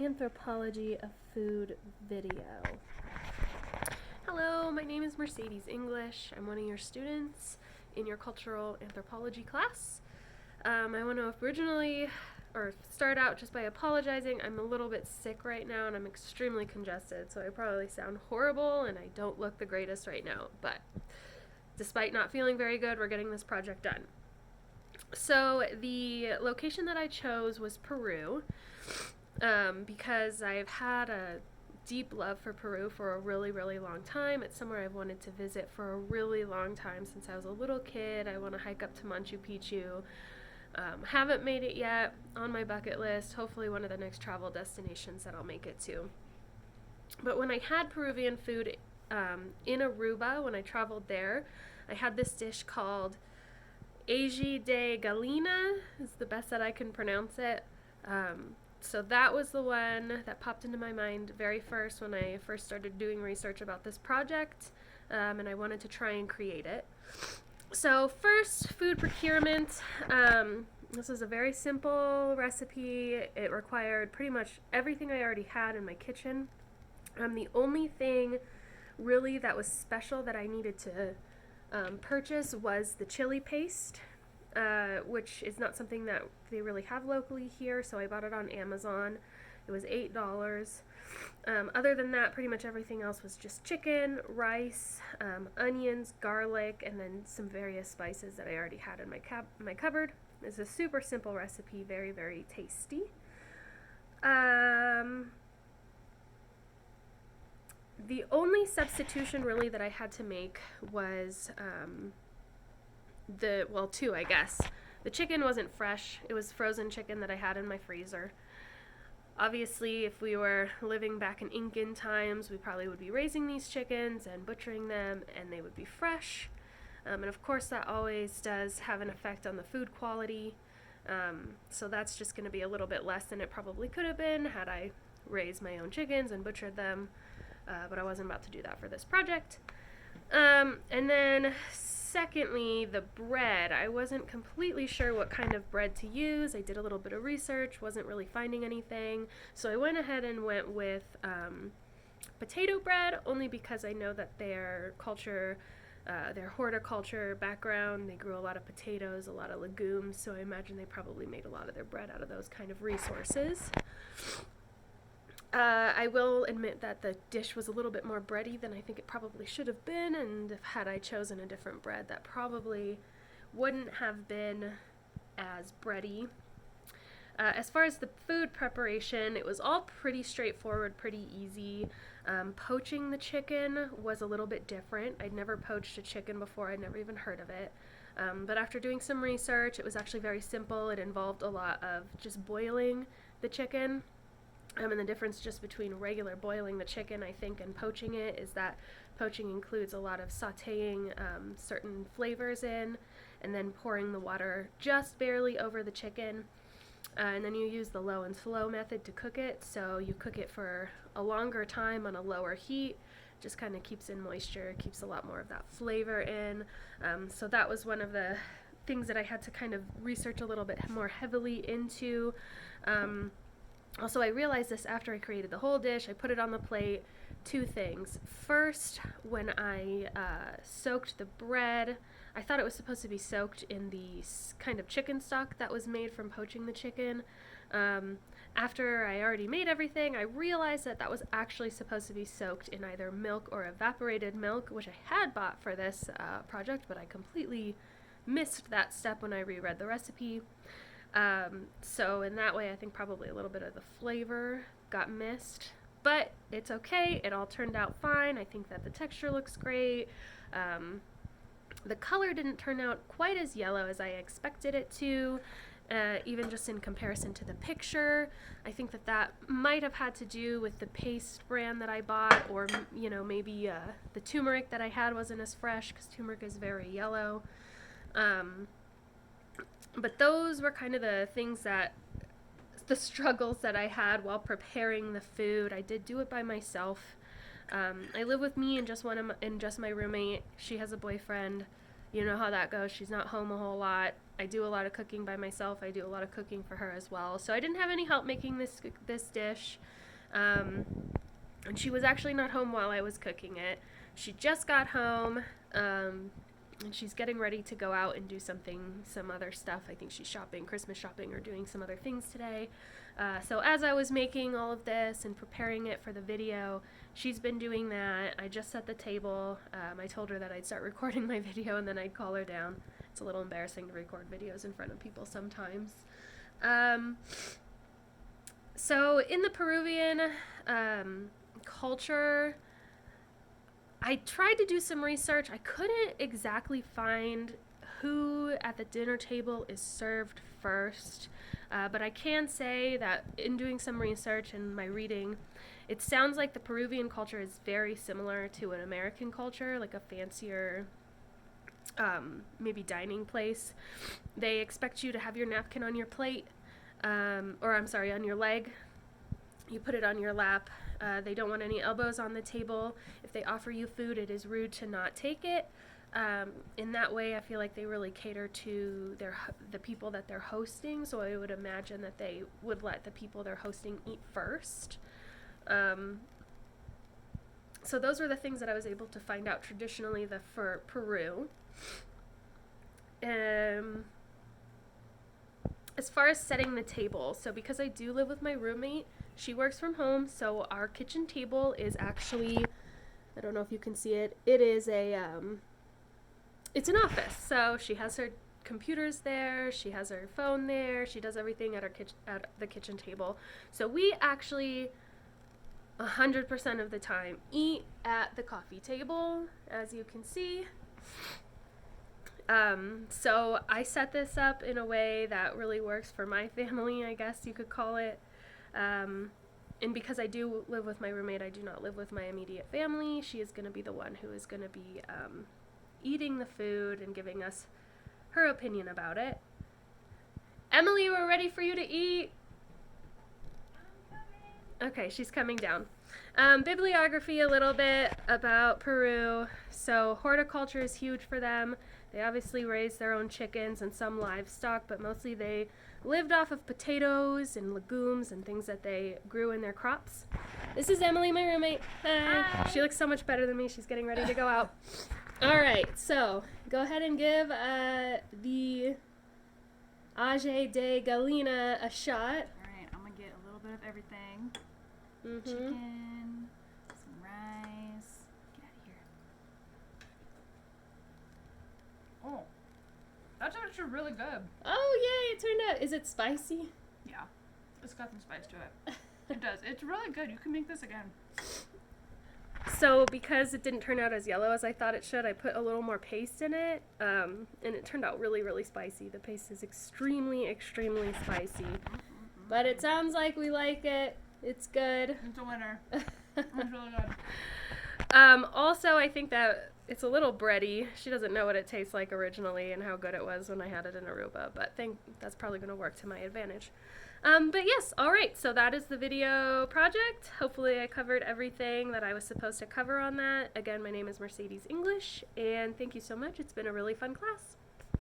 Anthropology of Food video. Hello, my name is Mercedes English. I'm one of your students in your cultural anthropology class. I want to start out just by apologizing. I'm a little bit sick right now and I'm extremely congested, so I probably sound horrible and I don't look the greatest right now. But despite not feeling very good, we're getting this project done. So the location that I chose was Peru, because I've had a deep love for Peru for a really, really long time. It's somewhere I've wanted to visit for a really long time since I was a little kid. I want to hike up to Machu Picchu. Haven't made it yet, on my bucket list. Hopefully one of the next travel destinations that I'll make it to. But when I had Peruvian food in Aruba, when I traveled there, I had this dish called Aji de Galina, is the best that I can pronounce it. So that was the one that popped into my mind very first when I first started doing research about this project, and I wanted to try and create it. So first, food procurement. This was a very simple recipe. It required pretty much everything I already had in my kitchen. The only thing really that was special that I needed to purchase was the chili paste, which is not something that they really have locally here, so I bought it on Amazon. It was $8. Other than that, pretty much everything else was just chicken, rice, onions, garlic, and then some various spices that I already had in my cupboard. It's a super simple recipe, very, very tasty. The only substitution really that I had to make was two, I guess. The chicken wasn't fresh. It was frozen chicken that I had in my freezer. Obviously, if we were living back in Incan times, we probably would be raising these chickens and butchering them, and they would be fresh. And of course, that always does have an effect on the food quality. So that's just going to be a little bit less than it probably could have been had I raised my own chickens and butchered them. But I wasn't about to do that for this project. And then secondly, the bread. I wasn't completely sure what kind of bread to use. I did a little bit of research, wasn't really finding anything. So I went ahead and went with potato bread, only because I know that their culture, their horticulture background, they grew a lot of potatoes, a lot of legumes, so I imagine they probably made a lot of their bread out of those kind of resources. I will admit that the dish was a little bit more bready than I think it probably should have been, and had I chosen a different bread, that probably wouldn't have been as bready. As far as the food preparation, it was all pretty straightforward, pretty easy. Poaching the chicken was a little bit different. I'd never poached a chicken before. I'd never even heard of it. But after doing some research, it was actually very simple. It involved a lot of just boiling the chicken. And the difference just between regular boiling the chicken, I think, and poaching it is that poaching includes a lot of sauteing certain flavors in, and then pouring the water just barely over the chicken. And then you use the low and slow method to cook it, so you cook it for a longer time on a lower heat. Just kind of keeps in moisture, keeps a lot more of that flavor in. So that was one of the things that I had to kind of research a little bit more heavily into. Also, I realized this after I created the whole dish. I put it on the plate. Two things. First, when I soaked the bread, I thought it was supposed to be soaked in the kind of chicken stock that was made from poaching the chicken. After I already made everything, I realized that that was actually supposed to be soaked in either milk or evaporated milk, which I had bought for this project, but I completely missed that step when I reread the recipe. So in that way, I think probably a little bit of the flavor got missed, but it's okay. It all turned out fine. I think that the texture looks great. The color didn't turn out quite as yellow as I expected it to, even just in comparison to the picture. I think that that might have had to do with the paste brand that I bought, or, maybe the turmeric that I had wasn't as fresh, because turmeric is very yellow. But those were kind of the struggles that I had while preparing the food. I did do it by myself. I live with me and just my roommate. She has a boyfriend. You know how that goes. She's not home a whole lot. I do a lot of cooking by myself. I do a lot of cooking for her as well. So I didn't have any help making this dish. And she was actually not home while I was cooking it. She just got home, and she's getting ready to go out and do some other stuff. I think she's shopping, Christmas shopping, or doing some other things today. So as I was making all of this and preparing it for the video, she's been doing that. I just set the table. I told her that I'd start recording my video and then I'd call her down. It's a little embarrassing to record videos in front of people sometimes. So in the Peruvian culture, I tried to do some research. I couldn't exactly find who at the dinner table is served first, but I can say that in doing some research and my reading, it sounds like the Peruvian culture is very similar to an American culture, like a fancier maybe dining place. They expect you to have your napkin on your plate, on your leg. You put it on your lap. They don't want any elbows on the table. If they offer you food, it is rude to not take it. In that way, I feel like they really cater to the people that they're hosting, so I would imagine that they would let the people they're hosting eat first. So those were the things that I was able to find out traditionally for Peru. As far as setting the table, so because I do live with my roommate, she works from home, so our kitchen table is actually, I don't know if you can see it, it is it's an office. So she has her computers there, she has her phone there, she does everything at the kitchen table. So we actually 100% of the time eat at the coffee table, as you can see. So I set this up in a way that really works for my family, I guess you could call it. And because I do live with my roommate, I do not live with my immediate family. She is going to be the one who is going to be eating the food and giving us her opinion about it. Emily, we're ready for you to eat. Okay, she's coming down. Bibliography a little bit about Peru. So horticulture is huge for them. They obviously raise their own chickens and some livestock, but mostly they lived off of potatoes and legumes and things that they grew in their crops. This is Emily, my roommate. Hi. She looks so much better than me. She's getting ready to go out. All right, so go ahead and give the Aje de Galina a shot. All right, I'm going to get a little bit of everything. Chicken, some rice. Get out of here. Oh, that's actually really good. Oh, yay, it turned out. Is it spicy? Yeah, it's got some spice to it. It does. It's really good. You can make this again. So because it didn't turn out as yellow as I thought it should, I put a little more paste in it, and it turned out really, really spicy. The paste is extremely, extremely spicy. But it sounds like we like it. It's good. It's a winner. It's really good. Also, I think that it's a little bready. She doesn't know what it tastes like originally and how good it was when I had it in Aruba, but I think that's probably going to work to my advantage. But yes, all right, so that is the video project. Hopefully I covered everything that I was supposed to cover on that. Again, my name is Mercedes English, and thank you so much. It's been a really fun class.